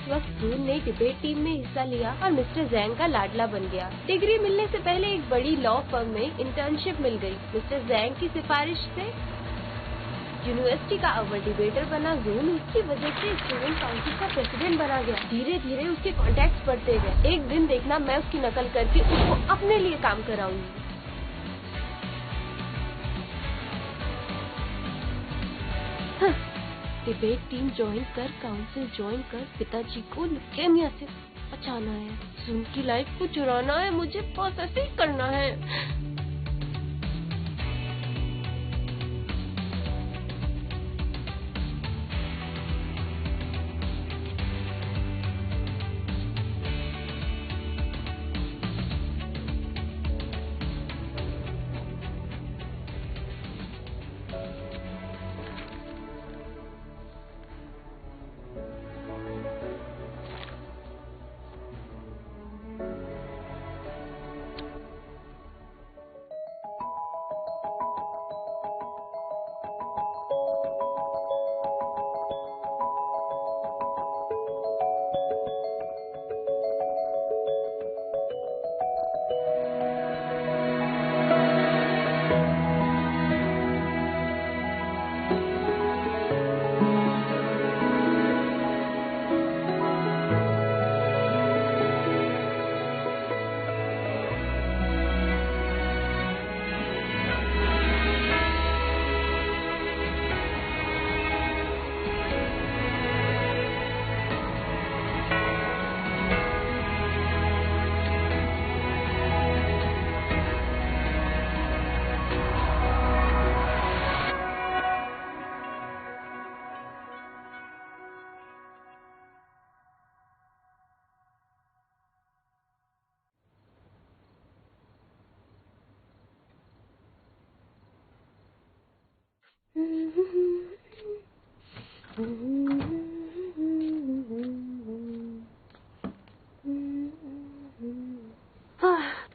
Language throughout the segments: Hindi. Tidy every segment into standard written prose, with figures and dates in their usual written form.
वक्त जून ने डिबेट टीम में हिस्सा लिया और मिस्टर जैंग का लाडला बन गया। डिग्री मिलने से पहले एक बड़ी लॉ फर्म में इंटर्नशिप मिल गई। मिस्टर जैंग की सिफारिश से यूनिवर्सिटी का अव्वल डिबेटर बना जून। उसकी वजह से स्टूडेंट काउंसिल का प्रेसिडेंट बना गया। धीरे धीरे उसके कॉन्टैक्ट्स बढ़ते गए। एक दिन देखना मैं उसकी नकल करके उसको अपने लिए काम कराऊंगी। डिबेट टीम ज्वाइन कर, काउंसिल ज्वाइन कर, पिताजी को ल्यूकेमिया से बचाना है, जून की लाइफ को चुराना है, मुझे बस ऐसे ही करना है।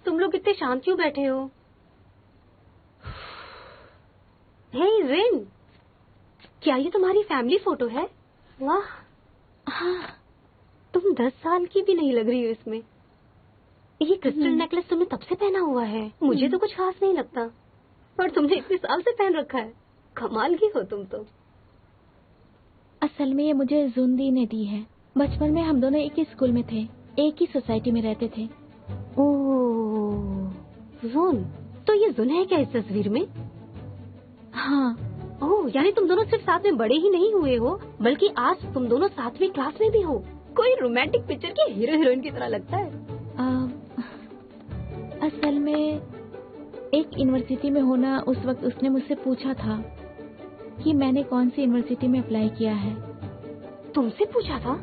तुम लोग इतने शांत क्यों बैठे हो? हे जिन, क्या ये तुम्हारी फैमिली फोटो है? वाह, हाँ, तुम 10 साल की भी नहीं लग रही हो इसमें। ये क्रिस्टल नेकलेस तुमने तब से पहना हुआ है। मुझे तो कुछ खास नहीं लगता, पर तुमने इतने साल से पहन रखा है। कमाल की हो तुम तो। असल में ये मुझे जुंदी ने दी है। बचपन में हम दोनों एक ही स्कूल में थे, एक ही सोसाइटी में रहते थे। ओह, जुन, तो ये जुन है क्या इस तस्वीर में? हाँ। ओह, यानी तुम दोनों सिर्फ साथ में बड़े ही नहीं हुए हो, बल्कि आज तुम दोनों सातवीं क्लास में भी हो। कोई रोमांटिक पिक्चर के हीरो हीरोइन की तरह लगता है। असल में एक यूनिवर्सिटी में होना, उस वक्त उसने मुझसे पूछा था कि मैंने कौन सी यूनिवर्सिटी में अप्लाई किया है। तुमसे पूछा था?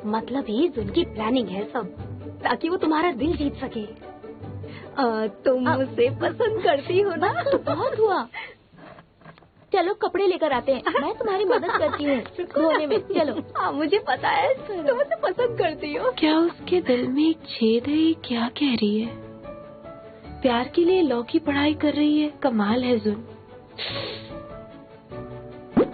मतलब ये जुन की प्लानिंग है सब, ताकि वो तुम्हारा दिल जीत सके। तुम मुझसे पसंद करती हो ना? तो बहुत हुआ। चलो कपड़े लेकर आते हैं, मैं तुम्हारी मदद करती हूँ धोने में। चलो। हाँ, मुझे पता है तुम मुझे पसंद करती हो। क्या उसके दिल में एक छेद है? ये क्या कह रही है? प्यार के लिए लॉ की पढ़ाई कर रही है। कमाल है जुन।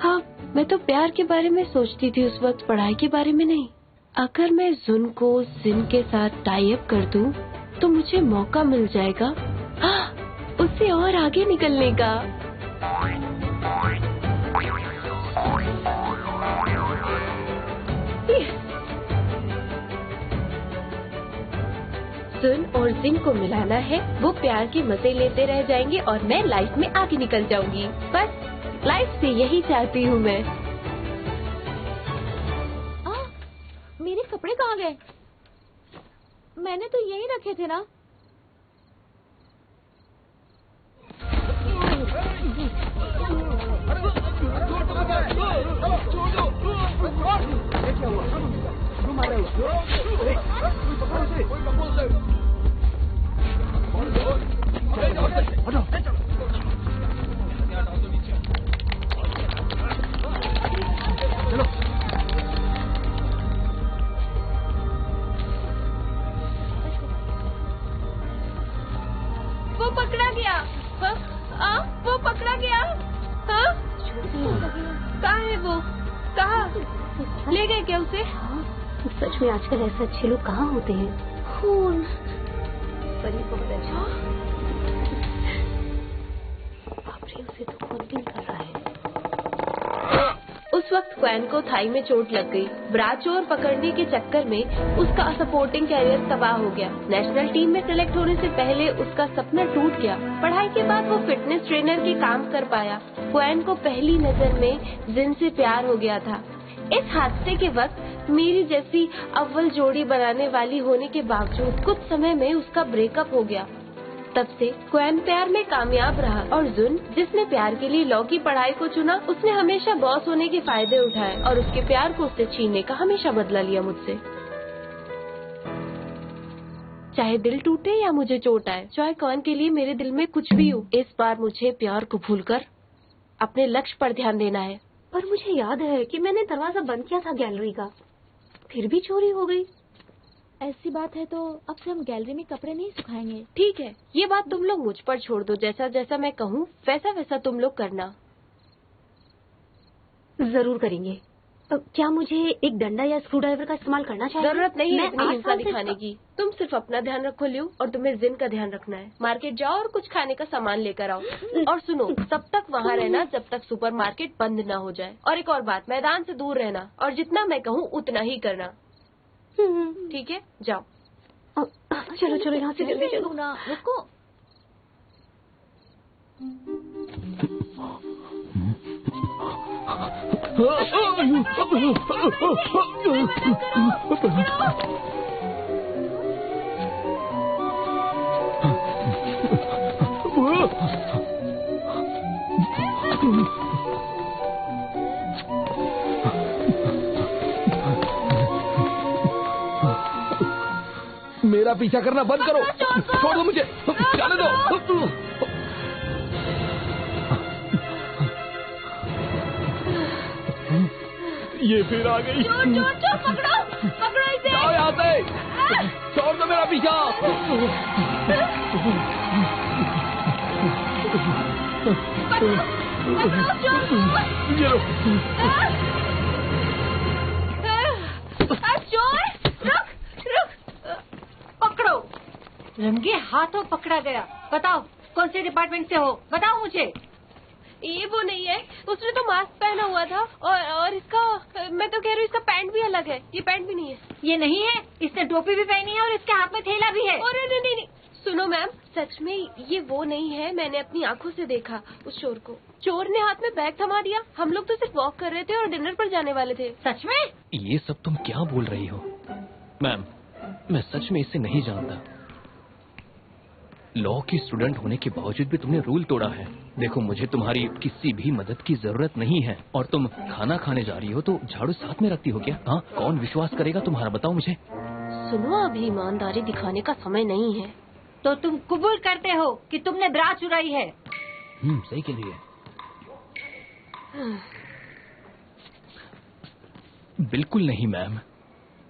हाँ, मैं तो प्यार के बारे में सोचती थी उस वक्त, पढ़ाई के बारे में नहीं। अगर मैं जुन को जिन के साथ टाई अप कर दूं, तो मुझे मौका मिल जाएगा उससे और आगे निकलने का। जुन और जिन को मिलाना है, वो प्यार के मजे लेते रह जाएंगे और मैं लाइफ में आगे निकल जाऊंगी। बस लाइफ से यही चाहती हूँ मैं। मेरे कपड़े कहाँ गए? मैंने तो यही रखे थे ना। वो पकड़ा गया। वो पकड़ा गया। कहाँ है वो? कहाँ? ले गए क्या उसे? सच में आजकल ऐसे अच्छे लोग कहाँ होते हैं। खून पर ये बहुत अच्छा। बाप रे, उसे तो खून भी कर रहा है। उस वक्त क्वैन को थाई में चोट लग गई। ब्रा चोर पकड़ने के चक्कर में उसका सपोर्टिंग कैरियर तबाह हो गया। नेशनल टीम में सिलेक्ट होने से पहले उसका सपना टूट गया। पढ़ाई के बाद वो फिटनेस ट्रेनर के काम कर पाया। क्वैन को पहली नजर में जिन से प्यार हो गया था। इस हादसे के वक्त मेरी जैसी अव्वल जोड़ी बनाने वाली होने के बावजूद कुछ समय में उसका ब्रेकअप हो गया। तब से क्वैन प्यार में कामयाब रहा और जुन, जिसने प्यार के लिए लॉ की पढ़ाई को चुना, उसने हमेशा बॉस होने के फायदे उठाए और उसके प्यार को उससे छीनने का हमेशा बदला लिया मुझसे। चाहे दिल टूटे या मुझे चोट आए, चाहे क्वैन के लिए मेरे दिल में कुछ भी हो, इस बार मुझे प्यार को भूलकर अपने लक्ष्य पर ध्यान देना है। पर मुझे याद है कि मैंने दरवाजा बंद किया था गैलरी का, फिर भी चोरी हो गई। ऐसी बात है तो अब से हम गैलरी में कपड़े नहीं सुखाएंगे। ठीक है, ये बात तुम लोग मुझ पर छोड़ दो। जैसा जैसा मैं कहूँ वैसा वैसा तुम लोग करना। जरूर करेंगे। क्या मुझे एक डंडा या स्क्रू ड्राइवर का इस्तेमाल करना चाहिए? जरूरत नहीं है इतनी हिंसा से दिखाने की। तुम सिर्फ अपना ध्यान रखो लियो, और तुम्हें जिन का ध्यान रखना है। मार्केट जाओ और कुछ खाने का सामान लेकर आओ। और सुनो, तब तक वहाँ रहना जब तक सुपरमार्केट बंद न हो जाए। और एक और बात, मैदान से दूर रहना और जितना मैं कहूँ उतना ही करना। ठीक है, जाओ। चलो चलो, यहाँ से जल्दी चलो ना। रुको। मेरा पीछा करना बंद करो। छोड़ दो मुझे, जाने दो। ये फिर आ गई। चोर, पकड़ो इसे। जाओ यहाँ से, छोड़ दो मेरा पीछा। ये लो। चोर, रुक। पकड़ो। रंगे हाथों पकड़ा गया। बताओ कौन से डिपार्टमेंट से हो, बताओ मुझे। ये वो नहीं है, उसने तो मास्क पहना हुआ था और इसका, मैं तो कह रही हूँ इसका पैंट भी अलग है। ये पैंट भी नहीं है। ये नहीं है, इसने टोपी भी पहनी है और इसके हाथ में थैला भी है। अरे नहीं, सुनो मैम, सच में ये वो नहीं है। मैंने अपनी आंखों से देखा उस चोर को। चोर ने हाथ में बैग थमा दिया। हम लोग तो सिर्फ वॉक कर रहे थे और डिनर पर जाने वाले थे। सच में? ये सब तुम क्या बोल रही हो? मैम, मैं सच में इसे नहीं जानता। लॉ की स्टूडेंट होने के बावजूद भी तुमने रूल तोड़ा है। देखो, मुझे तुम्हारी किसी भी मदद की जरूरत नहीं है। और तुम खाना खाने जा रही हो तो झाड़ू साथ में रखती हो क्या? हाँ, कौन विश्वास करेगा तुम्हारा, बताओ मुझे। सुनो, अभी ईमानदारी दिखाने का समय नहीं है। तो तुम कबूल करते हो कि तुमने ब्रा चुराई है? सही के लिए। बिल्कुल नहीं मैम।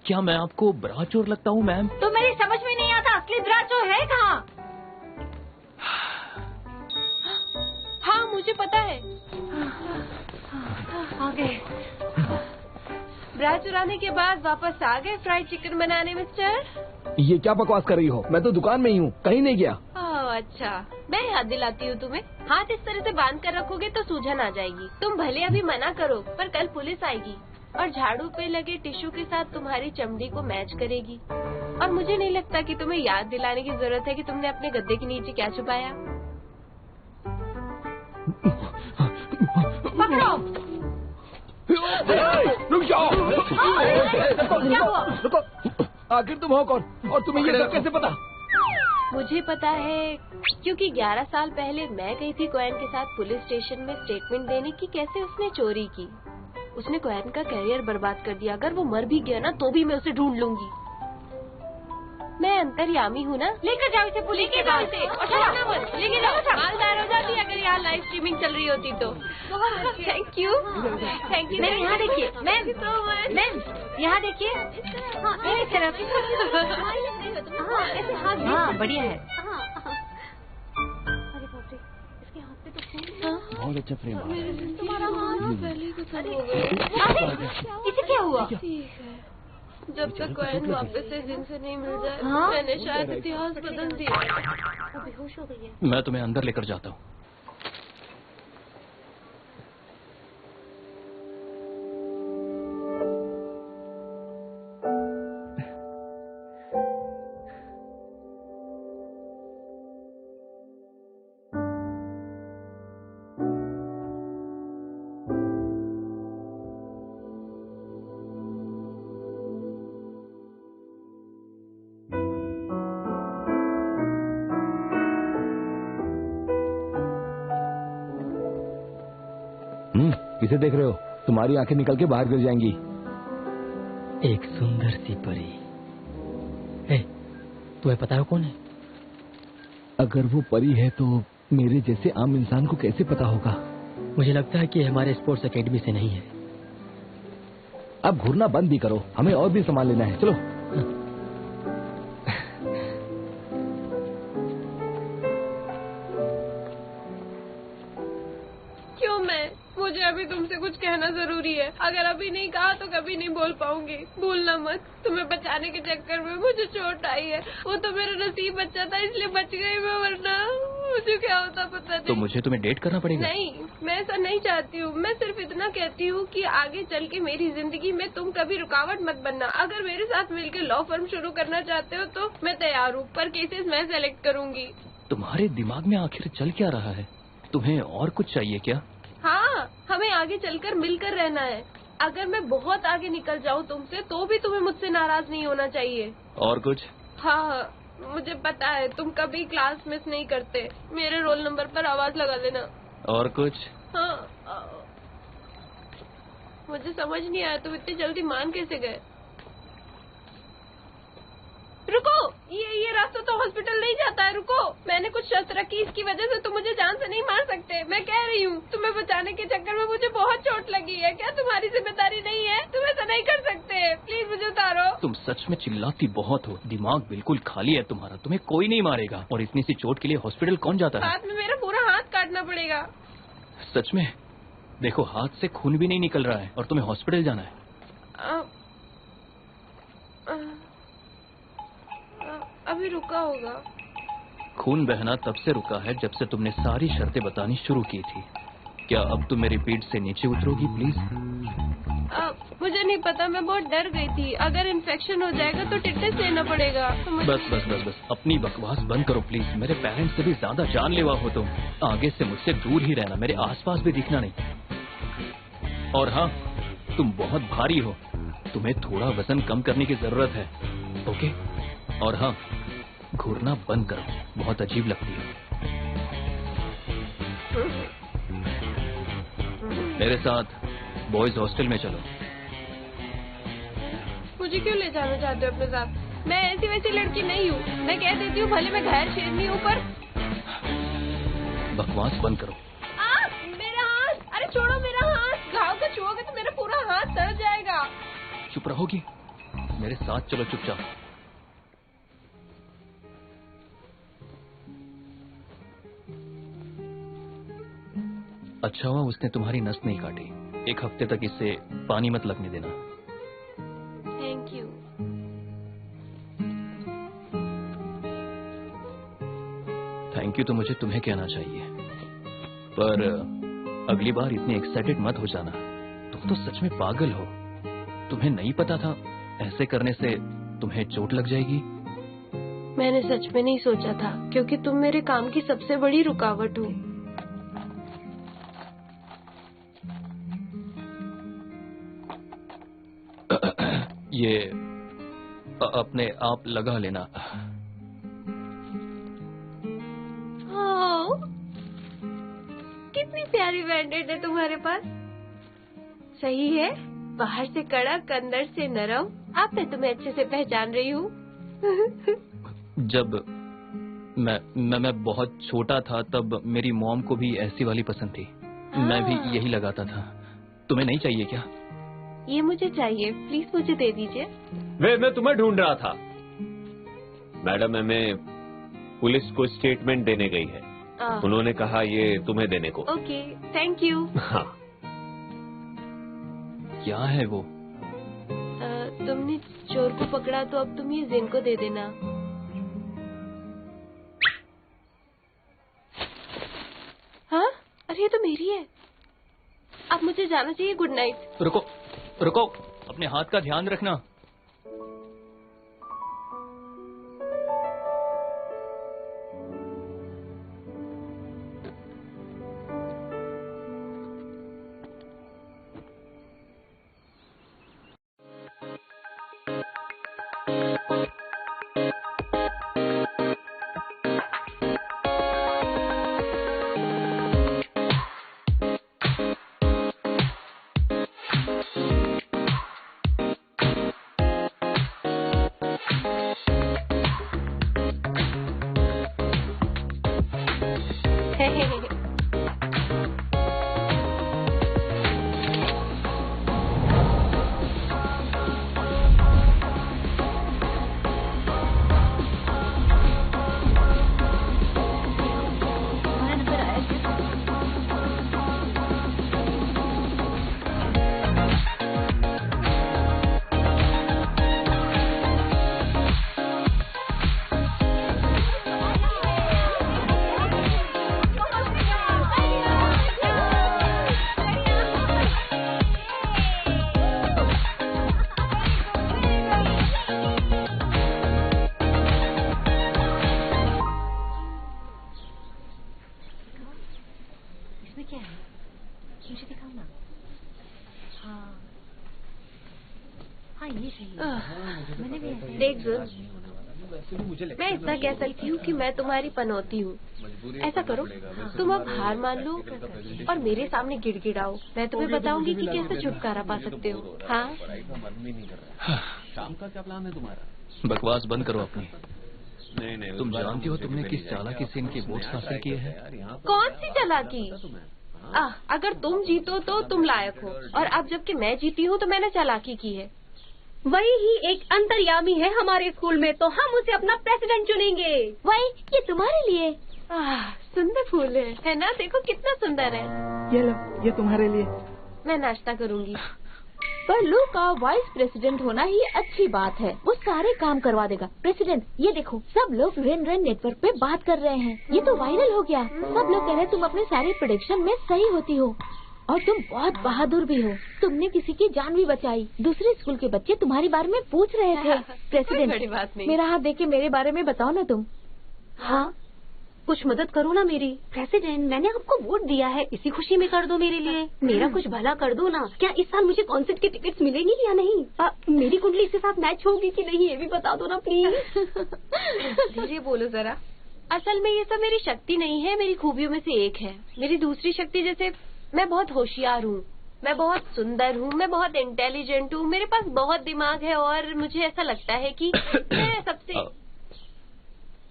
क्या मैं आपको ब्रा चोर लगता हूँ मैम? तो मेरी समझ में नहीं आता, असली ब्रा चोर है कहाँ? हाँ, मुझे पता है। आ गए। ब्रा चुराने के बाद वापस आ गए फ्राइड चिकन बनाने मिस्टर। ये क्या बकवास कर रही हो? मैं तो दुकान में ही हूँ, कहीं नहीं गया। अच्छा, मैं याद दिलाती हूँ तुम्हें। हाथ इस तरह से बांध कर रखोगे तो सूजन आ जाएगी। तुम भले अभी मना करो, पर कल पुलिस आएगी और झाड़ू पे लगे टिश्यू के साथ तुम्हारी चमड़ी को मैच करेगी। और मुझे नहीं लगता कि तुम्हें याद दिलाने की जरूरत है कि तुमने अपने गद्दे के नीचे क्या छुपाया। पकड़ो। रुक जाओ। क्या हुआ? रुको, आखिर तुम हो कौन और तुम्हें ये सब कैसे पता? मुझे पता है क्योंकि 11 साल पहले मैं गई थी क्वैन के साथ पुलिस स्टेशन में स्टेटमेंट देने की कैसे उसने चोरी की। उसने क्वैन का कैरियर बर्बाद कर दिया। अगर वो मर भी गया ना तो भी मैं उसे ढूंढ लूंगी। मैं अंतर्यामी हूँ ना। लेकर जाओ इसे पुलिस के पास। लेके जाओ, मालदार हो जाती अगर यहाँ लाइव स्ट्रीमिंग चल रही होती तो। Thank you. मैम यहाँ देखिए, मैम यहाँ देखिए। हाँ, मेरी तरफ। हाँ, बढ़िया है। अरे बाप रे, इसके हाथ पे तो खून है। बहुत अच्छा फ्रेम आ रहा है। तुम्हारा हाथ पहले ही खत्म हो गया। इसे क्या हुआ? ठीक है, जब तक कॉइन वापस से जिन से नहीं मिल जाए, मैंने शायद इतिहास बदल दिया। अभी होश हो गई है। मैं तुम्हें अंदर लेकर जाता हूँ। किसे देख रहे हो? तुम्हारी आंखें निकल के बाहर गिर जाएंगी। एक सुंदर सी परी। तुम्हें पता है कौन है? अगर वो परी है तो मेरे जैसे आम इंसान को कैसे पता होगा? मुझे लगता है कि हमारे स्पोर्ट्स एकेडमी से नहीं है। अब घूरना बंद भी करो, हमें और भी सामान लेना है। चलो। क्यों मैं? मुझे अभी तुमसे कुछ कहना जरूरी है। अगर अभी नहीं कहा तो कभी नहीं बोल पाऊंगी। भूलना मत, तुम्हें बचाने के चक्कर में मुझे चोट आई है। वो तो मेरा नसीब बच्चा था, इसलिए बच गई मैं, वरना मुझे क्या होता पता नहीं। तो मुझे तुम्हें डेट करना पड़ेगा? नहीं, मैं ऐसा नहीं चाहती हूँ। मैं सिर्फ इतना कहती हूँ कि आगे चल के मेरी जिंदगी में तुम कभी रुकावट मत बनना। अगर मेरे साथ मिलकर लॉ फर्म शुरू करना चाहते हो तो मैं तैयार हूँ, पर केसेस मैं सेलेक्ट करूंगी। तुम्हारे दिमाग में आखिर चल क्या रहा है? तुम्हें और कुछ चाहिए क्या? हाँ, हमें आगे चलकर मिलकर रहना है। अगर मैं बहुत आगे निकल जाऊँ तुमसे तो भी तुम्हें मुझसे नाराज नहीं होना चाहिए। और कुछ? हाँ, मुझे पता है तुम कभी क्लास मिस नहीं करते। मेरे रोल नंबर पर आवाज लगा लेना। और कुछ? हाँ, मुझे समझ नहीं आया तुम इतनी जल्दी मान कैसे गए। रुको, ये रास्ता तो हॉस्पिटल नहीं जाता है। रुको, मैंने कुछ शर्त रखी, इसकी वजह से तुम मुझे जान से नहीं मार सकते। मैं कह रही हूँ, तुम्हें बचाने के चक्कर में मुझे बहुत चोट लगी है। क्या तुम्हारी जिम्मेदारी नहीं है? तुम ऐसा नहीं कर सकते। प्लीज मुझे उतारो। तुम सच में चिल्लाती बहुत हो। दिमाग बिल्कुल खाली है तुम्हारा। तुम्हें कोई नहीं मारेगा। और इतनी सी चोट के लिए हॉस्पिटल कौन जाता है? बाद में मेरा पूरा हाथ काटना पड़ेगा। सच में? देखो, हाथ से खून भी नहीं निकल रहा है और तुम्हें हॉस्पिटल जाना है। अभी रुका होगा। खून बहना तब से रुका है जब से तुमने सारी शर्तें बतानी शुरू की थी। क्या अब तुम मेरी पीठ से नीचे उतरोगी प्लीज? मुझे नहीं पता, मैं बहुत डर गई थी। अगर इन्फेक्शन हो जाएगा तो टिटनेस लेना पड़ेगा। बस अपनी बकवास बंद करो प्लीज। मेरे पेरेंट्स से भी ज्यादा जानलेवा हो तुम। आगे से मुझसे दूर ही रहना, मेरे आसपास भी दिखना नहीं। और हाँ, तुम बहुत भारी हो, तुम्हें थोड़ा वजन कम करने की जरूरत है। ओके? और हाँ, घूरना बंद करो, बहुत अजीब लगती है। मेरे साथ बॉयज हॉस्टल में चलो। मुझे क्यों ले जाना चाहते हो अपने साथ? मैं ऐसी वैसी लड़की नहीं हूँ। मैं कह देती हूँ, भले मैं घायल शेरनी हूँ, पर बकवास बंद करो। मेरा हाथ! अरे छोड़ो मेरा हाथ! घाव को छुओगे तो मेरा पूरा हाथ सड़ जाएगा। चुप रहोगी? मेरे साथ चलो चुपचाप। अच्छा हुआ उसने तुम्हारी नस नहीं काटी। एक हफ्ते तक इससे पानी मत लगने देना। Thank you. थैंक यू तो मुझे तुम्हें कहना चाहिए, पर अगली बार इतनी एक्साइटेड मत हो जाना। तुम तो सच में पागल हो। तुम्हें नहीं पता था ऐसे करने से तुम्हें चोट लग जाएगी? मैंने सच में नहीं सोचा था, क्योंकि तुम मेरे काम की सबसे बड़ी रुकावट हो। ये अपने आप लगा लेना। कितनी प्यारी बैंडेड है तुम्हारे पास। सही है, बाहर से कड़क, अंदर से नरम। अब मैं तुम्हें अच्छे से पहचान रही हूँ। जब मैं बहुत छोटा था तब मेरी मॉम को भी ऐसी वाली पसंद थी। मैं भी यही लगाता था। तुम्हें नहीं चाहिए क्या? ये मुझे चाहिए, प्लीज मुझे दे दीजिए। मैं तुम्हें ढूंढ रहा था। मैडम हमें पुलिस को स्टेटमेंट देने गई है। उन्होंने कहा ये तुम्हें देने को। Okay, thank you. हाँ। क्या है वो? तुमने चोर को पकड़ा तो अब तुम ये जिन को दे देना। हाँ, अरे ये तो मेरी है। अब मुझे जाना चाहिए। Good night. रुको रुको, अपने हाथ का ध्यान रखना। इसमें क्या है? मुझे दिखाओ ना। हाँ हाँ, ये सही है। मैंने भी ऐसे देख जुन, मैं इतना कह सकती हूँ कि मैं तुम्हारी पनौती हूँ। ऐसा करो, तुम अब हार मान लो और मेरे सामने गिड़गिड़ाओ। मैं तुम्हें बताऊंगी कि कैसे छुटकारा पा सकते हो। हाँ, शाम का क्या प्लान है तुम्हारा? बकवास बंद करो अपनी। नहीं, तुम जानती हो तुमने किस चालाकी से इनके वोट्स हासिल किए हैं? कौन सी चालाकी? अगर तुम जीतो तो तुम लायक हो, और अब जबकि मैं जीती हूँ तो मैंने चालाकी की है। वही ही एक अंतर्यामी है हमारे स्कूल में, तो हम उसे अपना प्रेसिडेंट चुनेंगे। वही, ये तुम्हारे लिए। सुंदर फूल है ना? देखो कितना सुंदर है। ये लो, ये तुम्हारे लिए। मैं नाश्ता करूंगी। पर लू का वाइस प्रेसिडेंट होना ही अच्छी बात है। वो सारे काम करवा देगा। प्रेसिडेंट, ये देखो, सब लोग रेन रेन नेटवर्क पे बात कर रहे हैं। ये तो वायरल हो गया। सब लोग कह रहे हैं तुम अपने सारे प्रेडिक्शन में सही होती हो और तुम बहुत बहादुर भी हो। तुमने किसी की जान भी बचाई। दूसरे स्कूल के बच्चे तुम्हारे बारे में पूछ रहे थे। प्रेसिडेंट, बड़ी बात नहीं। मेरा हाथ देख के मेरे बारे में बताओ ना तुम। हाँ, कुछ मदद करो ना मेरी। प्रेसिडेंट, मैंने आपको वोट दिया है, इसी खुशी में कर दो मेरे लिए। मेरा कुछ भला कर दो ना। क्या इस साल मुझे कॉन्सर्ट की टिकट्स मिलेंगी या नहीं? मेरी कुंडली इसके साथ मैच होगी कि नहीं, ये भी बता दो ना प्लीज। धीरे बोलो जरा। असल में ये सब मेरी शक्ति नहीं है, मेरी खूबियों में से एक है। मेरी दूसरी शक्ति जैसे मैं बहुत होशियार हूँ, मैं बहुत सुंदर हूँ, मैं बहुत इंटेलिजेंट हूँ, मेरे पास बहुत दिमाग है और मुझे ऐसा लगता है कि मैं सबसे।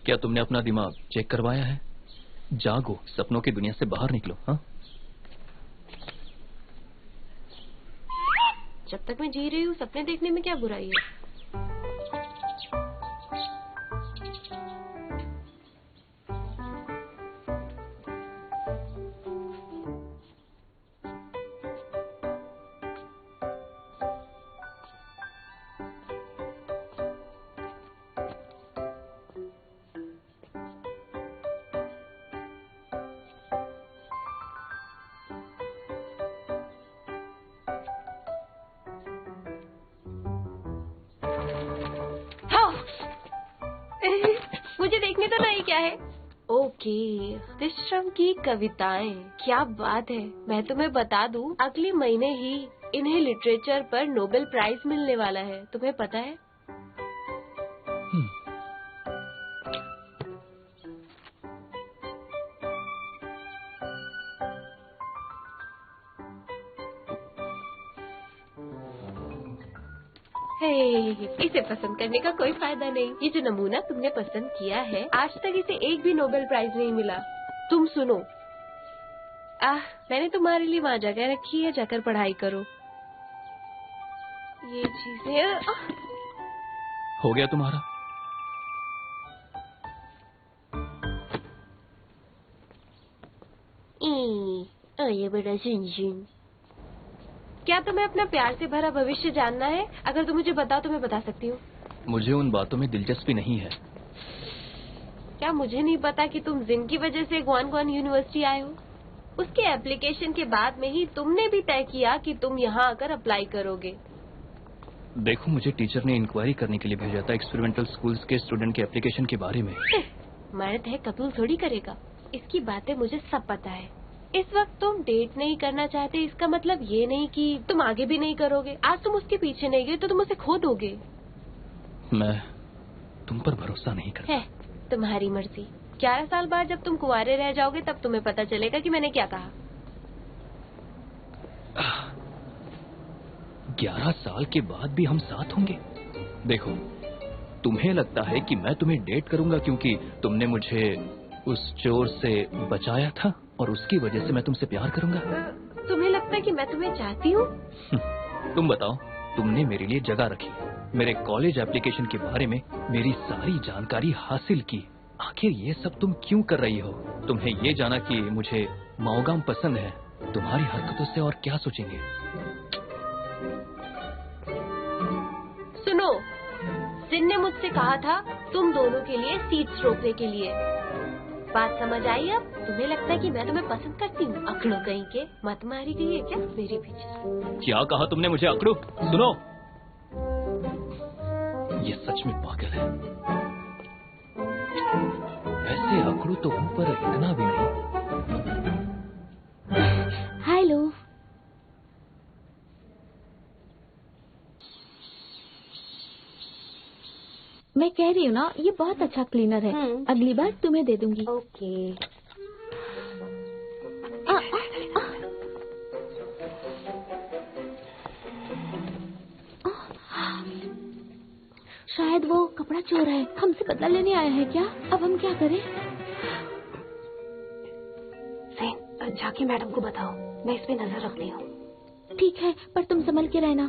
क्या तुमने अपना दिमाग चेक करवाया है? जागो, सपनों की दुनिया से बाहर निकलो। हाँ, जब तक मैं जी रही हूँ सपने देखने में क्या बुराई है? मुझे देखने तो नहीं क्या है। ओके, विश्रम की कविताएं, क्या बात है। मैं तुम्हें बता दूं, अगले महीने ही इन्हें लिटरेचर पर नोबेल प्राइज मिलने वाला है। तुम्हें पता है? इसे पसंद करने का कोई फायदा नहीं। ये जो नमूना तुमने पसंद किया है, आज तक इसे एक भी नोबेल प्राइज नहीं मिला। तुम सुनो, मैंने तुम्हारे लिए वहाँ जगह रखी है, जाकर पढ़ाई करो। ये चीजें हो गया तुम्हारा? बड़ा जिन। क्या तुम्हें अपना प्यार से भरा भविष्य जानना है? अगर तुम मुझे बताओ तो मैं बता सकती हूँ। मुझे उन बातों में दिलचस्पी नहीं है। क्या मुझे नहीं पता कि तुम जिन की वजह से ग्वानग्वान यूनिवर्सिटी आए हो? उसके एप्लीकेशन के बाद में ही तुमने भी तय किया कि तुम यहाँ आकर अप्लाई करोगे। देखो, मुझे टीचर ने इंक्वायरी करने के लिए भेजा था एक्सपेरिमेंटल स्कूल्स के स्टूडेंट के एप्लीकेशन के बारे में। मर्द है, कबूल थोड़ी करेगा। इसकी बातें मुझे सब पता है। इस वक्त तुम डेट नहीं करना चाहते, इसका मतलब ये नहीं कि तुम आगे भी नहीं करोगे। आज तुम उसके पीछे नहीं गए तो तुम उसे खो दोगे। मैं तुम पर भरोसा नहीं करता। है तुम्हारी मर्जी। 11 साल बाद जब तुम कुंवारे रह जाओगे तब तुम्हें पता चलेगा कि मैंने क्या कहा। 11 साल के बाद भी हम साथ होंगे? देखो, तुम्हें लगता है कि मैं तुम्हें डेट करूंगा क्योंकि तुमने मुझे उस चोर से बचाया था और उसकी वजह से मैं तुमसे प्यार करूंगा? तुम्हें लगता है कि मैं तुम्हें चाहती हूँ? तुम बताओ, तुमने मेरे लिए जगह रखी, मेरे कॉलेज एप्लीकेशन के बारे में मेरी सारी जानकारी हासिल की। आखिर ये सब तुम क्यों कर रही हो? तुम्हें ये जाना कि मुझे माओगाम पसंद है, तुम्हारी हरकतों से और क्या सोचेंगे? सुनो, जिन ने मुझसे कहा था तुम दोनों के लिए सीट्स रोकने के लिए। बात समझ आई अब? तुम्हें लगता है कि मैं तुम्हें पसंद करती हूँ? अकड़ो कहीं के, मत मारी गई है क्या मेरे पीछे? क्या कहा तुमने मुझे अकड़ो? सुनो, ये सच में पागल है। ऐसे अकड़ू तो हूं पर इतना भी नहीं। हेलो। मैं कह रही हूँ ना, ये बहुत अच्छा क्लीनर है। अगली बार तुम्हें दे दूंगी। ओके। शायद वो कपड़ा चोर है, हमसे बदला लेने आया है क्या? अब हम क्या करें? जाके मैडम को बताओ, मैं इस पे नजर रखती हूँ। ठीक है, पर तुम संभल के रहना।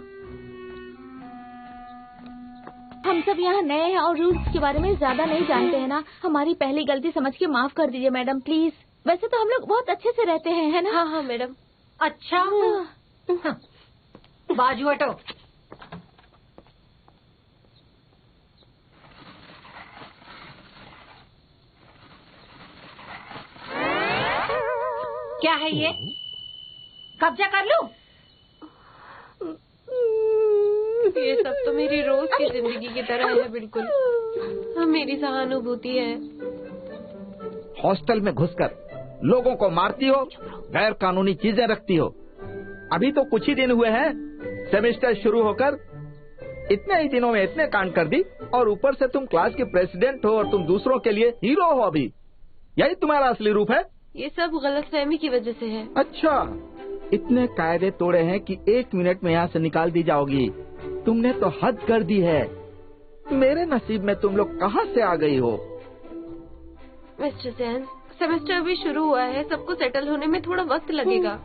हम सब यहाँ नए हैं और रूल्स के बारे में ज्यादा नहीं जानते हैं ना। हमारी पहली गलती समझ के माफ कर दीजिए मैडम, प्लीज। वैसे तो हम लोग बहुत अच्छे से रहते हैं, है ना? हाँ हाँ मैडम। अच्छा, बाजू हटो। क्या है ये? कब्जा कर लूं? ये सब तो मेरी रोज की जिंदगी की तरह है, बिल्कुल। मेरी सहानुभूति है। हॉस्टल में घुसकर लोगों को मारती हो, गैर कानूनी चीजें रखती हो। अभी तो कुछ ही दिन हुए हैं सेमेस्टर शुरू होकर, इतने ही दिनों में इतने कांड कर दी, और ऊपर से तुम क्लास के प्रेसिडेंट हो और तुम दूसरों के लिए हीरो हो। अभी यही तुम्हारा असली रूप है? ये सब गलतफहमी की वजह से है। अच्छा, इतने कायदे तोड़े हैं कि 1 मिनट में यहाँ से निकाल दी जाओगी। तुमने तो हद कर दी है। मेरे नसीब में तुम लोग कहाँ से आ गई हो? मिस्टर जैन, सेमेस्टर अभी शुरू हुआ है, सबको सेटल होने में थोड़ा वक्त लगेगा।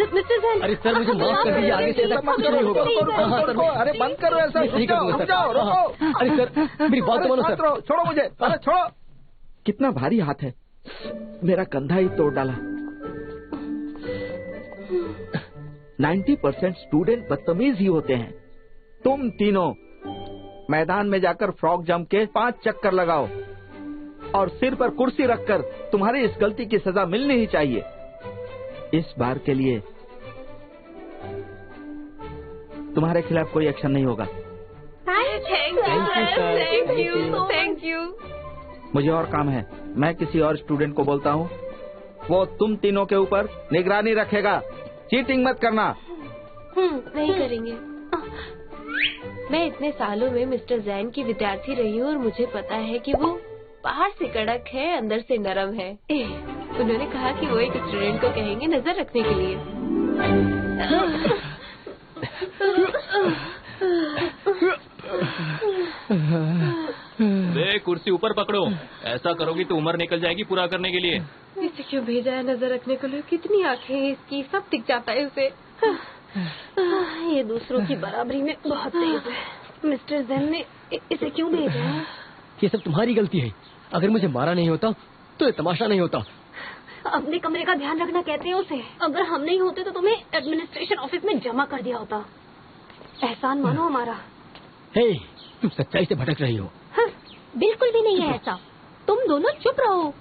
मिस्टर जैन, अरे सर, मुझे माफ कर दीजिए, आगे से ऐसा कुछ नहीं होगा। हाँ सर, अरे बंद करो ऐसा। नहीं करूँगा सर। रुको। अरे सर, मेरी बात तो मानो सर। छोड़ो मुझे, अरे छोड़ो। कितना भारी हाथ है, मेरा कंधा ही तोड़ डाला। 90% स्टूडेंट बदतमीज ही होते हैं। तुम तीनों मैदान में जाकर फ्रॉक जंप के 5 चक्कर लगाओ और सिर पर कुर्सी रखकर तुम्हारी इस गलती की सजा मिलनी ही चाहिए। इस बार के लिए तुम्हारे खिलाफ कोई एक्शन नहीं होगा। Thank you. मुझे और काम है, मैं किसी और स्टूडेंट को बोलता हूँ, वो तुम तीनों के ऊपर निगरानी रखेगा। चीटिंग मत करना। नहीं करेंगे। मैं इतने सालों में मिस्टर जैन की विद्यार्थी रही हूँ और मुझे पता है कि वो बाहर से कड़क है, अंदर से नरम है। उन्होंने कहा कि वो एक स्टूडेंट को कहेंगे नजर रखने के लिए। वे कुर्सी ऊपर पकड़ो, ऐसा करोगी तो उम्र निकल जाएगी पूरा करने के लिए। इसे क्यों भेजा है नजर रखने के लिए? कितनी आंखें हैं इसकी, सब दिख जाता है उसे। ये दूसरों की बराबरी में बहुत तेज है। मिस्टर जैन ने इसे क्यों भेजा है? ये सब तुम्हारी गलती है। अगर मुझे मारा नहीं होता तो ये तमाशा नहीं होता। अपने कमरे का ध्यान रखना कहते हैं उसे। अगर हम नहीं होते तो तुम्हें एडमिनिस्ट्रेशन ऑफिस में जमा कर दिया होता। एहसान मानो हमारा। हे, तुम सच्चाई से भटक रही हो। हाँ, बिल्कुल भी नहीं है ऐसा। तुम दोनों चुप रहो।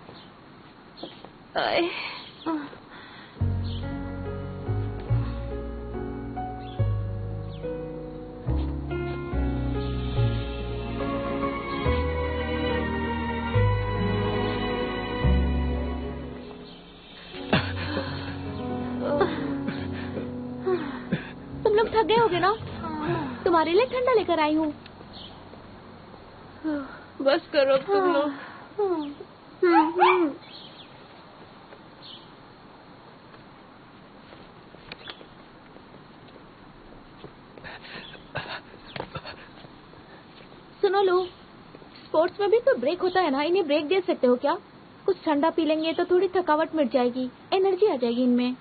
तुम लोग थक गए होगे ना? तुम्हारे लिए ठंडा लेकर आई हूँ। बस करो तुम लोग। सुनो लो, स्पोर्ट्स में भी तो ब्रेक होता है ना, इन्हें ब्रेक दे सकते हो क्या? कुछ ठंडा पी लेंगे तो थोड़ी थकावट मिट जाएगी, एनर्जी आ जाएगी इनमें।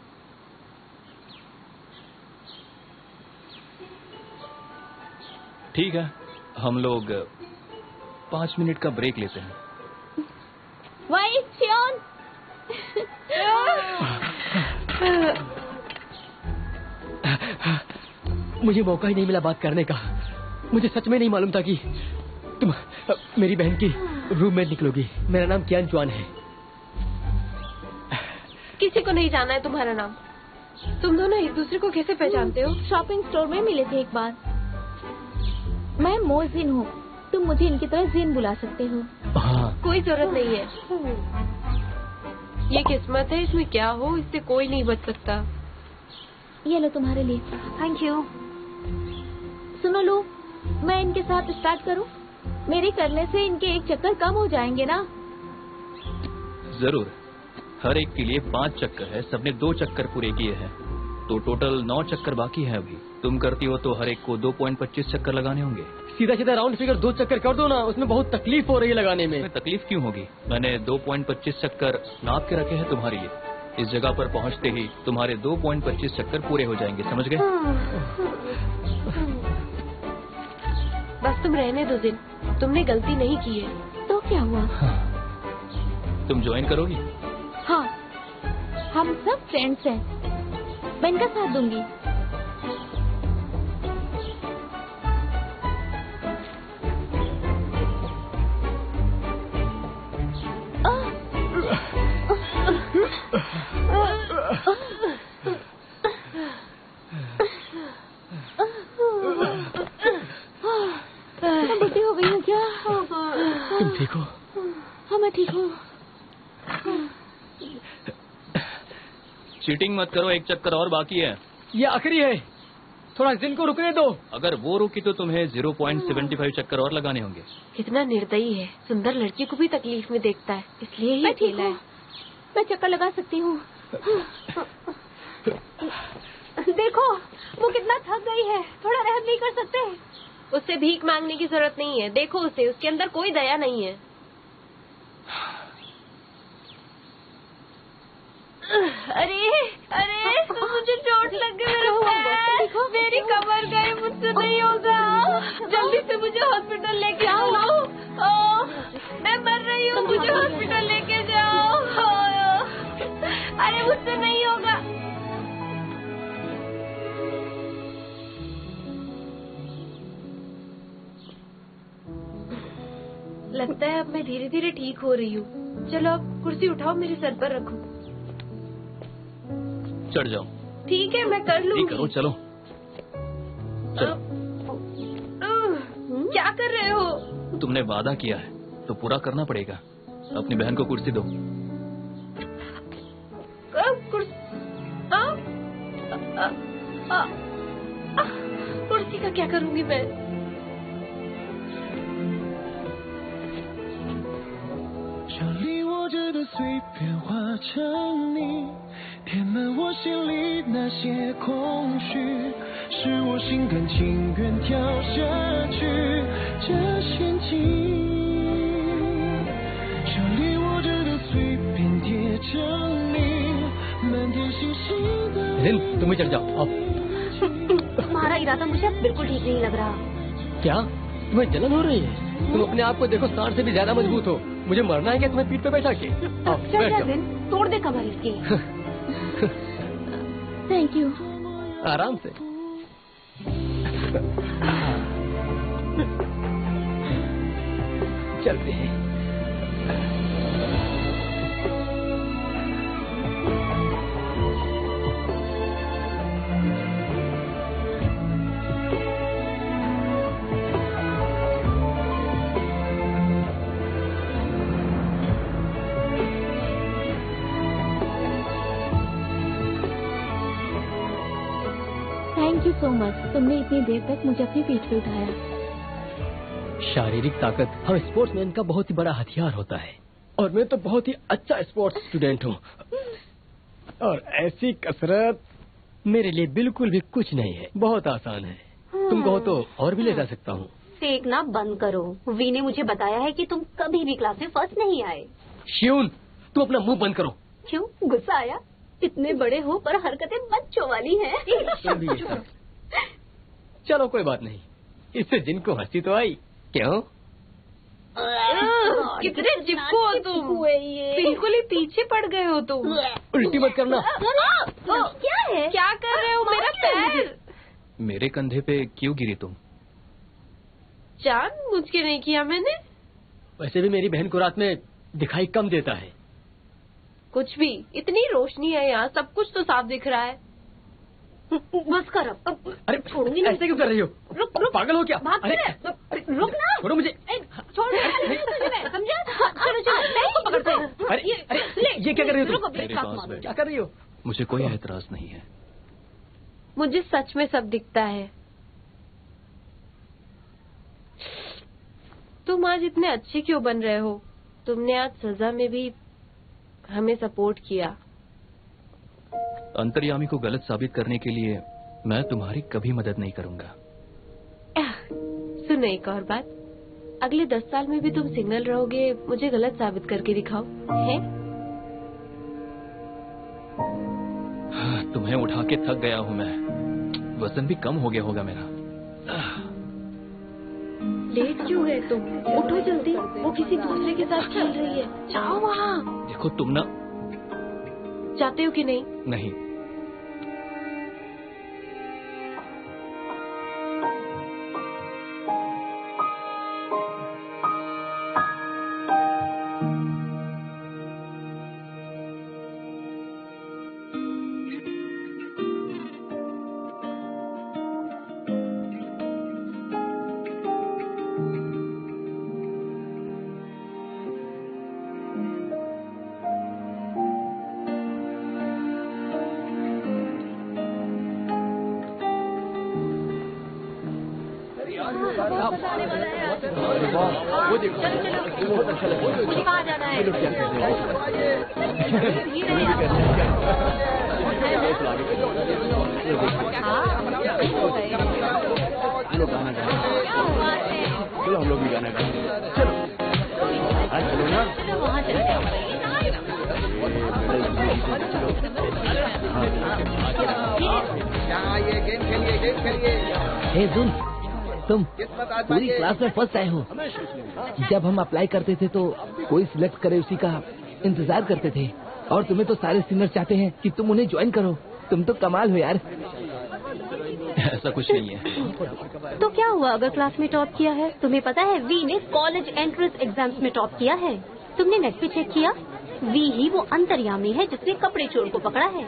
ठीक है, हम लोग 5 मिनट का ब्रेक लेते हैं। वाई श्योन। मुझे मौका ही नहीं मिला बात करने का। मुझे सच में नहीं मालूम था कि तुम मेरी बहन की रूममेट निकलोगी। मेरा नाम कियान चुआन है। किसी को नहीं जाना है तुम्हारा नाम। तुम दोनों एक दूसरे को कैसे पहचानते हो? शॉपिंग स्टोर में मिले थे एक बार। मैं मोजिन हूँ, तुम मुझे इनकी तरह जिन बुला सकते हो। हाँ। कोई जरूरत नहीं है। ये किस्मत है, इसमें क्या हो इससे कोई नहीं बच सकता। ये लो तुम्हारे लिए। Thank you. सुनो लो, मैं इनके साथ स्टार्ट करूं? मेरे करने से इनके एक चक्कर कम हो जाएंगे ना? जरूर। हर एक के लिए 5 चक्कर है, सबने 2 चक्कर पूरे किए हैं, तो टोटल 9 चक्कर बाकी है अभी। तुम करती हो तो हर एक को 2.25 चक्कर लगाने होंगे। सीधा सीधा राउंड फिगर 2 चक्कर कर दो ना, उसमें बहुत तकलीफ हो रही है लगाने में। तकलीफ क्यों होगी? मैंने 2.25 चक्कर नाप के रखे हैं तुम्हारे लिए। इस जगह पर पहुंचते ही तुम्हारे 2.25 चक्कर पूरे हो जाएंगे, समझ गए? बस तुम रहने दो जिन, तुमने गलती नहीं की है। तो क्या हुआ? तुम ज्वाइन करोगी? हाँ, हम सब फ्रेंड्स हैं, मैं इनका साथ दूंगी। मैं बुद्धि हो गई हूँ क्या? तुम ठीक हो? हाँ, मैं ठीक हूँ। चीटिंग मत करो, एक चक्कर और बाकी है। ये आखिरी है, थोड़ा जिन को रुकने दो। अगर वो रुकी तो तुम्हें 0.75 चक्कर और लगाने होंगे। कितना निर्दयी है, सुंदर लड़की को भी तकलीफ में देखता है, इसलिए ही मैं ठीक अकेला हूँ, मैं चक्कर लगा सकती हूँ। देखो वो कितना थक गई है, थोड़ा रहम नहीं कर सकते? उससे भीख मांगने की जरूरत नहीं है, देखो उसे, उसके अंदर कोई दया नहीं है। अरे अरे, तो मुझे चोट लग गई, मेरे पैर, मेरी कमर गई, मुझसे नहीं होगा। जल्दी से मुझे हॉस्पिटल लेके आओ। मैं मर रही हूँ, मुझे हॉस्पिटल लेके जाओ। अरे मुझसे नहीं होगा। लगता है अब मैं धीरे धीरे ठीक हो रही हूँ। चलो अब कुर्सी उठाओ, मेरे सर पर रखो। चढ़ जाओ। ठीक है, मैं कर लूंगी। करो, चलो चलो। क्या कर रहे हो? तुमने वादा किया है तो पूरा करना पड़ेगा। अपनी बहन को कुर्सी दो। कुर्सी का क्या करूंगी मैं?填满我心里那些空虚，是我心甘情愿跳下去这陷阱。手里握着的碎片贴着你，满天星星的。जिन, तुम भी चढ़ जाओ। आओ। तुम्हारा इरादा मुझे अब बिल्कुल ठीक नहीं लग रहा। क्या? तुम्हें जलन हो रही है? तुम अपने आप को देखो, सांड से भी ज्यादा मजबूत हो। मुझे मरना है क्या तुम्हें पीठ पे बैठा के? आओ, बैठ जाओ। तोड़ दे कमर इसकी। Thank you. आराम से। चलते हैं। थैंक यू सो मच, तुमने इतनी देर तक मुझे अपनी पीठ पे उठाया। शारीरिक ताकत हम स्पोर्ट्समैन का बहुत ही बड़ा हथियार होता है, और मैं तो बहुत ही अच्छा स्पोर्ट्स स्टूडेंट हूँ। और ऐसी कसरत मेरे लिए बिल्कुल भी कुछ नहीं है, बहुत आसान है। तुम कहो तो और भी ले जा सकता हूँ। फेंकना बंद करो। वी ने मुझे बताया है कि तुम कभी भी क्लास में फर्स्ट नहीं आए। शियून, तुम अपना मुंह बंद करो। क्यों, गुस्सा आया? इतने बड़े हो पर हरकतें बच्चों वाली हैं। चलो कोई बात नहीं, इससे जिनको हंसी तो आई। क्यों? कितने चिपको हो तुम, बिल्कुल ही पीछे पड़ गए हो तुम। उल्टी मत करना। क्या है? क्या कर रहे हो? मेरा पैर। मेरे कंधे पे क्यों गिरी तुम? जानबूझ के नहीं किया मैंने। वैसे भी मेरी बहन को रात में दिखाई कम देता है। कुछ भी, इतनी रोशनी है यहाँ, सब कुछ तो साफ दिख रहा है। बस कर अब। अरे छोड़ूंगी नहीं। ऐसे क्यों कर रही हो? रुक रुक, पागल हो क्या? भाग अरे रुक ना, छोड़ो मुझे। छोड़ समझा? चलो चलो पकड़ते हैं। अरे अरे ये क्या कर रही हो तुम? मेरे पास बैठ। क्या कर रही हो? मुझे कोई एतराज नहीं है। मुझे सच में सब दिखता है। तुम आज इतने अच्छे क्यों बन रहे हो? तुमने आज सजा में भी हमें सपोर्ट किया। अंतर्यामी को गलत साबित करने के लिए मैं तुम्हारी कभी मदद नहीं करूंगा। सुनो एक और बात, अगले 10 साल में भी तुम सिंगल रहोगे, मुझे गलत साबित करके दिखाओ। है? तुम्हें उठा के थक गया हूँ मैं, वजन भी कम हो गया होगा मेरा। लेट क्यों गए तुम? उठो जल्दी, वो किसी दूसरे के साथ खेल रही है। जाओ वहाँ। देखो तुम ना। जाते हो कि नहीं? नहीं। वो देखो, बहुत अच्छा लगा। मुझे कहाँ जाना है? चलो हम लोग भी गाना गाएंगे। चलो चलो ना, वहाँ चलते हैं। ये गेम खेलिए। हे सुन, तुम पूरी क्लास में फर्स्ट आए हो। जब हम अप्लाई करते थे तो कोई सिलेक्ट करे उसी का इंतजार करते थे, और तुम्हें तो सारे सीनियर चाहते हैं कि तुम उन्हें ज्वाइन करो। तुम तो कमाल हो यार। ऐसा कुछ नहीं है। तो क्या हुआ अगर क्लास में टॉप किया है? तुम्हें पता है वी ने कॉलेज एंट्रेंस एग्जाम्स में टॉप किया है। तुमने नेट पे चेक किया? वी ही वो अंतर्यामी है जिसने कपड़े चोर को पकड़ा है।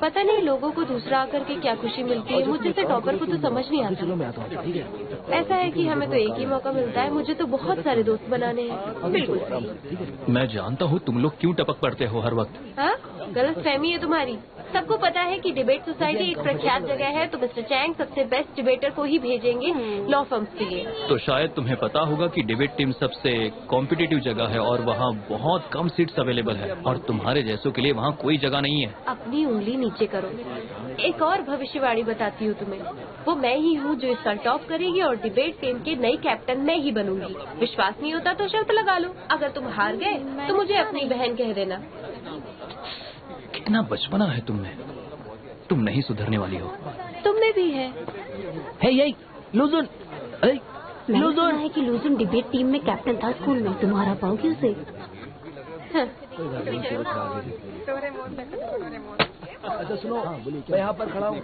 पता नहीं लोगों को दूसरा आकर के क्या खुशी मिलती है, मुझे तो टॉपर को तो समझ नहीं आता। ऐसा है कि हमें तो एक ही मौका मिलता है, मुझे तो बहुत सारे दोस्त बनाने हैं। बिल्कुल सही। मैं जानता हूँ तुम लोग क्यों टपक पड़ते हो हर वक्त। हाँ, गलत फहमी है तुम्हारी। सबको पता है कि डिबेट सोसाइटी एक प्रख्यात जगह है, तो मिस्टर चैंग सबसे बेस्ट डिबेटर को ही भेजेंगे लॉ फर्म्स के लिए। तो शायद तुम्हें पता होगा कि डिबेट टीम सबसे कॉम्पिटिटिव जगह है और वहाँ बहुत कम सीट्स अवेलेबल है, और तुम्हारे जैसों के लिए वहाँ कोई जगह नहीं है। अपनी उंगली नीचे करो। एक और भविष्यवाणी बताती हूँ तुम्हें, वो मैं ही हूँ जो इस साल टॉप करेगी और डिबेट टीम की नई कैप्टन मैं ही बनूंगी। विश्वास नहीं होता तो शर्त लगा लो, अगर तुम हार गए तो मुझे अपनी बहन कह देना। कितना बचपना है तुमने, तुम नहीं सुधरने वाली हो। तुम में भी है। हे लूजुन, मैंने सुना है कि लूजन डिबेट टीम में कैप्टन था स्कूल में। तुम हरा पाओगे उसे? अच्छा सुनो, मैं यहाँ पर खड़ा हूँ।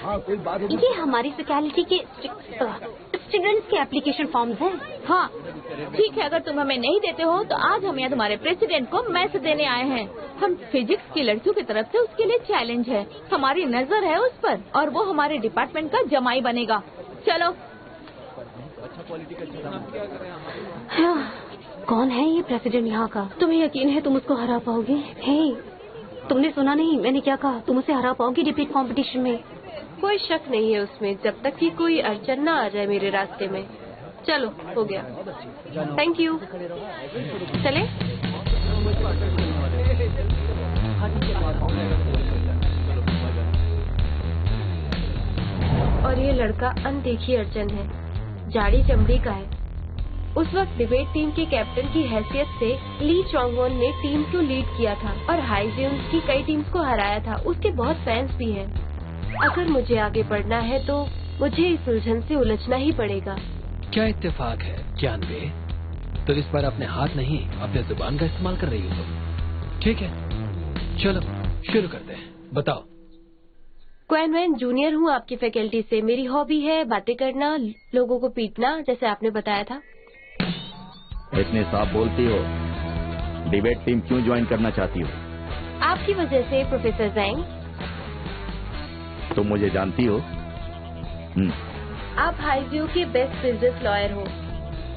हाँ कोई बात है? ये हमारी फैकल्टी के स्टूडेंट्स के एप्लीकेशन फॉर्म्स हैं। हाँ ठीक है, अगर तुम हमें नहीं देते हो तो आज हम यहाँ तुम्हारे प्रेसिडेंट को मैसेज देने आए हैं। हम फिजिक्स की लड़कियों की तरफ से उसके लिए चैलेंज है। हमारी नजर है उस पर और वो हमारे डिपार्टमेंट का जमाई बनेगा। चलो। हाँ, कौन है ये प्रेसिडेंट यहाँ का? तुम्हें यकीन है तुम उसको हरा पाओगे? हे, तुमने सुना नहीं मैंने क्या कहा? तुम उसे हरा पाओगे डिबेट कंपटीशन में। कोई शक नहीं है उसमें, जब तक कि कोई अड़चन ना आ जाए मेरे रास्ते में। चलो हो गया, थैंक यू। चले। और ये लड़का अनदेखी अड़चन है, जाड़ी चमड़ी का है। उस वक्त डिबेट टीम के कैप्टन की हैसियत से ली चोंगवॉन ने टीम को लीड किया था और हाईजियंस की कई टीम्स को हराया था। उसके बहुत फैंस भी हैं। अगर मुझे आगे बढ़ना है तो मुझे इस उलझन से उलझना ही पड़ेगा। क्या इत्तेफाक है जानवे, तो इस बार अपने हाथ नहीं अपने जुबान का इस्तेमाल कर रही हो तुम। ठीक है चलो शुरू करते हैं, बताओ। क्वेनवैन जूनियर हूँ आपकी फैकल्टी से। मेरी हॉबी है बातें करना, लोगों को पीटना, जैसे आपने बताया था। इतने साफ बोलती हो, डिबेट टीम क्यों ज्वाइन करना चाहती हो? आपकी वजह से प्रोफेसर जैंग। तुम मुझे जानती हो? आप हाईव्यू के बेस्ट बिजनेस लॉयर हो।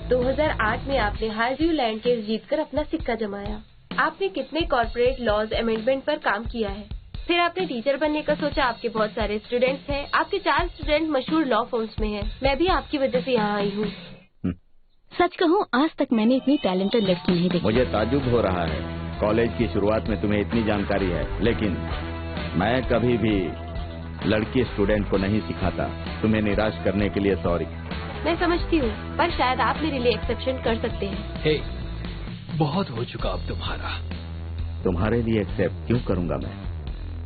2008 में आपने हाईव्यू लैंड केस जीतकर अपना सिक्का जमाया। आपने कितने कॉर्पोरेट लॉज अमेंडमेंट पर काम किया है। फिर आपने टीचर बनने का सोचा। आपके बहुत सारे स्टूडेंट्स हैं। आपके 4 स्टूडेंट मशहूर लॉ फर्म्स में हैं। मैं भी आपकी वजह से यहाँ आई हूँ। सच कहूँ आज तक मैंने इतनी टैलेंटेड लड़की नहीं देखी। मुझे ताज्जुब हो रहा है, कॉलेज की शुरुआत में तुम्हें इतनी जानकारी है, लेकिन मैं कभी भी लड़की स्टूडेंट को नहीं सिखाता। तुम्हें निराश करने के लिए सॉरी। मैं समझती हूँ, पर शायद आप मेरे लिए एक्सेप्शन कर सकते हैं। हे, बहुत हो चुका अब तुम्हारा। तुम्हारे लिए एक्सेप्ट क्यों करूँगा मैं?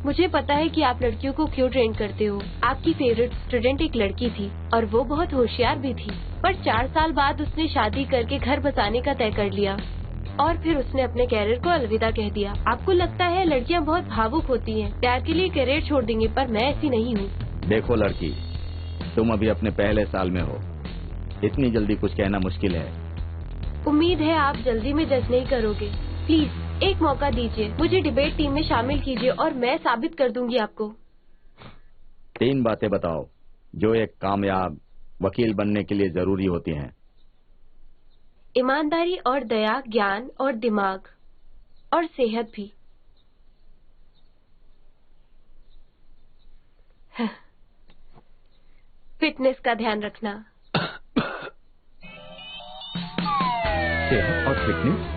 मुझे पता है कि आप लड़कियों को क्यों ट्रेन करते हो। आपकी फेवरेट स्टूडेंट एक लड़की थी और वो बहुत होशियार भी थी, पर 4 साल बाद उसने शादी करके घर बसाने का तय कर लिया और फिर उसने अपने कैरियर को अलविदा कह दिया। आपको लगता है लड़कियां बहुत भावुक होती हैं, प्यार के लिए कैरियर छोड़ देंगी, पर मैं ऐसी नहीं हूँ। देखो लड़की, तुम अभी अपने पहले साल में हो, इतनी जल्दी कुछ कहना मुश्किल है। उम्मीद है आप जल्दी में जज नहीं करोगे। प्लीज एक मौका दीजिए, मुझे डिबेट टीम में शामिल कीजिए और मैं साबित कर दूंगी आपको। 3 बातें बताओ जो एक कामयाब वकील बनने के लिए जरूरी होती हैं। ईमानदारी और दया, ज्ञान और दिमाग और सेहत भी। फिटनेस का ध्यान रखना। सेहत और फिटनेस?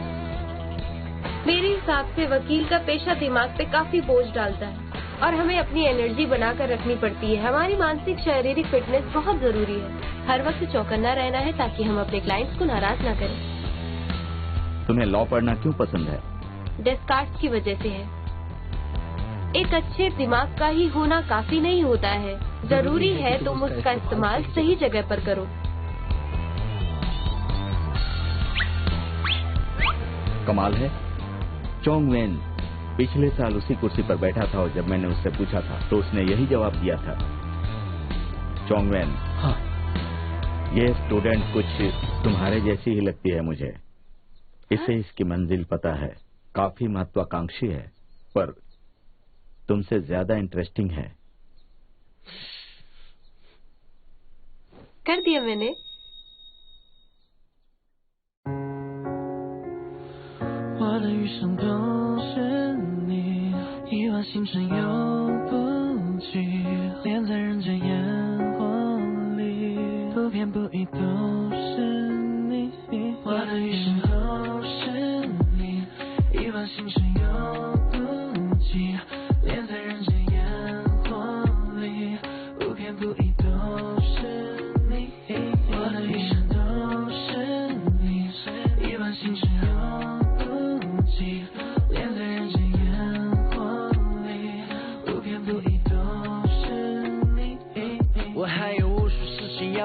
मेरे हिसाब से वकील का पेशा दिमाग पे काफी बोझ डालता है और हमें अपनी एनर्जी बनाकर रखनी पड़ती है। हमारी मानसिक शारीरिक फिटनेस बहुत जरूरी है। हर वक्त चौकन्ना रहना है ताकि हम अपने क्लाइंट्स को नाराज ना करें। तुम्हें लॉ पढ़ना क्यों पसंद है? डेस्कार्ट्स की वजह से है। एक अच्छे दिमाग का ही होना काफी नहीं होता है, जरूरी है तुम उसका इस्तेमाल सही जगह पर करो। कमाल है, चोंगवेन पिछले साल उसी कुर्सी पर बैठा था और जब मैंने उससे पूछा था तो उसने यही जवाब दिया था। चोंगवेन, हाँ, ये स्टूडेंट कुछ तुम्हारे जैसी ही लगती है मुझे। इसे इसकी मंजिल पता है, काफी महत्वाकांक्षी है, पर तुमसे ज्यादा इंटरेस्टिंग है। कर दिया मैंने।星辰又不济，恋在人间烟火里，不偏不倚都是你。我的余生都是你，一往星辰又不济，恋在人间烟火里，不偏不倚都是你。我的余生都是你，一往星辰又不济，恋在人间。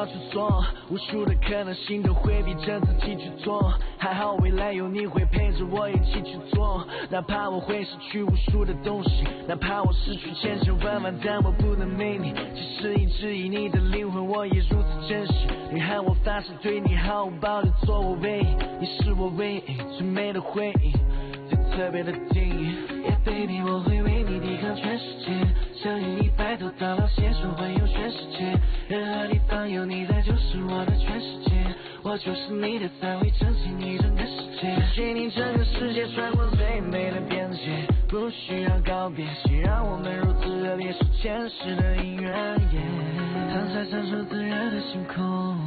要去做，无数的可能性都会逼着自己去做。还好未来有你会陪着我一起去做，哪怕我会失去无数的东西，哪怕我失去千千万万，但我不能没你。即使一直以你的灵魂，我也如此珍惜。你和我发誓对你毫无保留，做我唯一，你是我唯一最美的回忆，最特别的定义。Yeah baby， 我会为你抵抗全世界，相信你白头到老，携手环游全世界。任何地方有你在，就是我的全世界。我就是你的菜，会珍惜你整个世界。给你整个世界，穿过最美的边界，不需要告别，谁让我们如此热烈，是前世的姻缘。躺在闪烁自然的星空，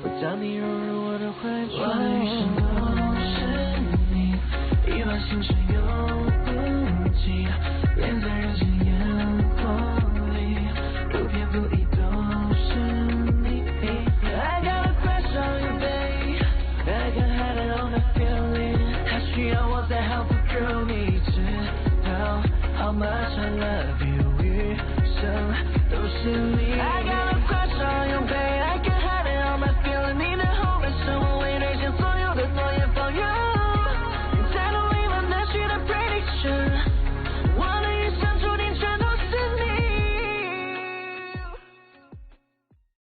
我将你融入我的怀中。我的余生都是你，一往情深永不尽，恋在人间烟火里，不偏不倚都是你。I got a crush on you, babe. I can hide it on the feeling. 它需要我再好不够你知道 how much I love you， 余生都是你。I got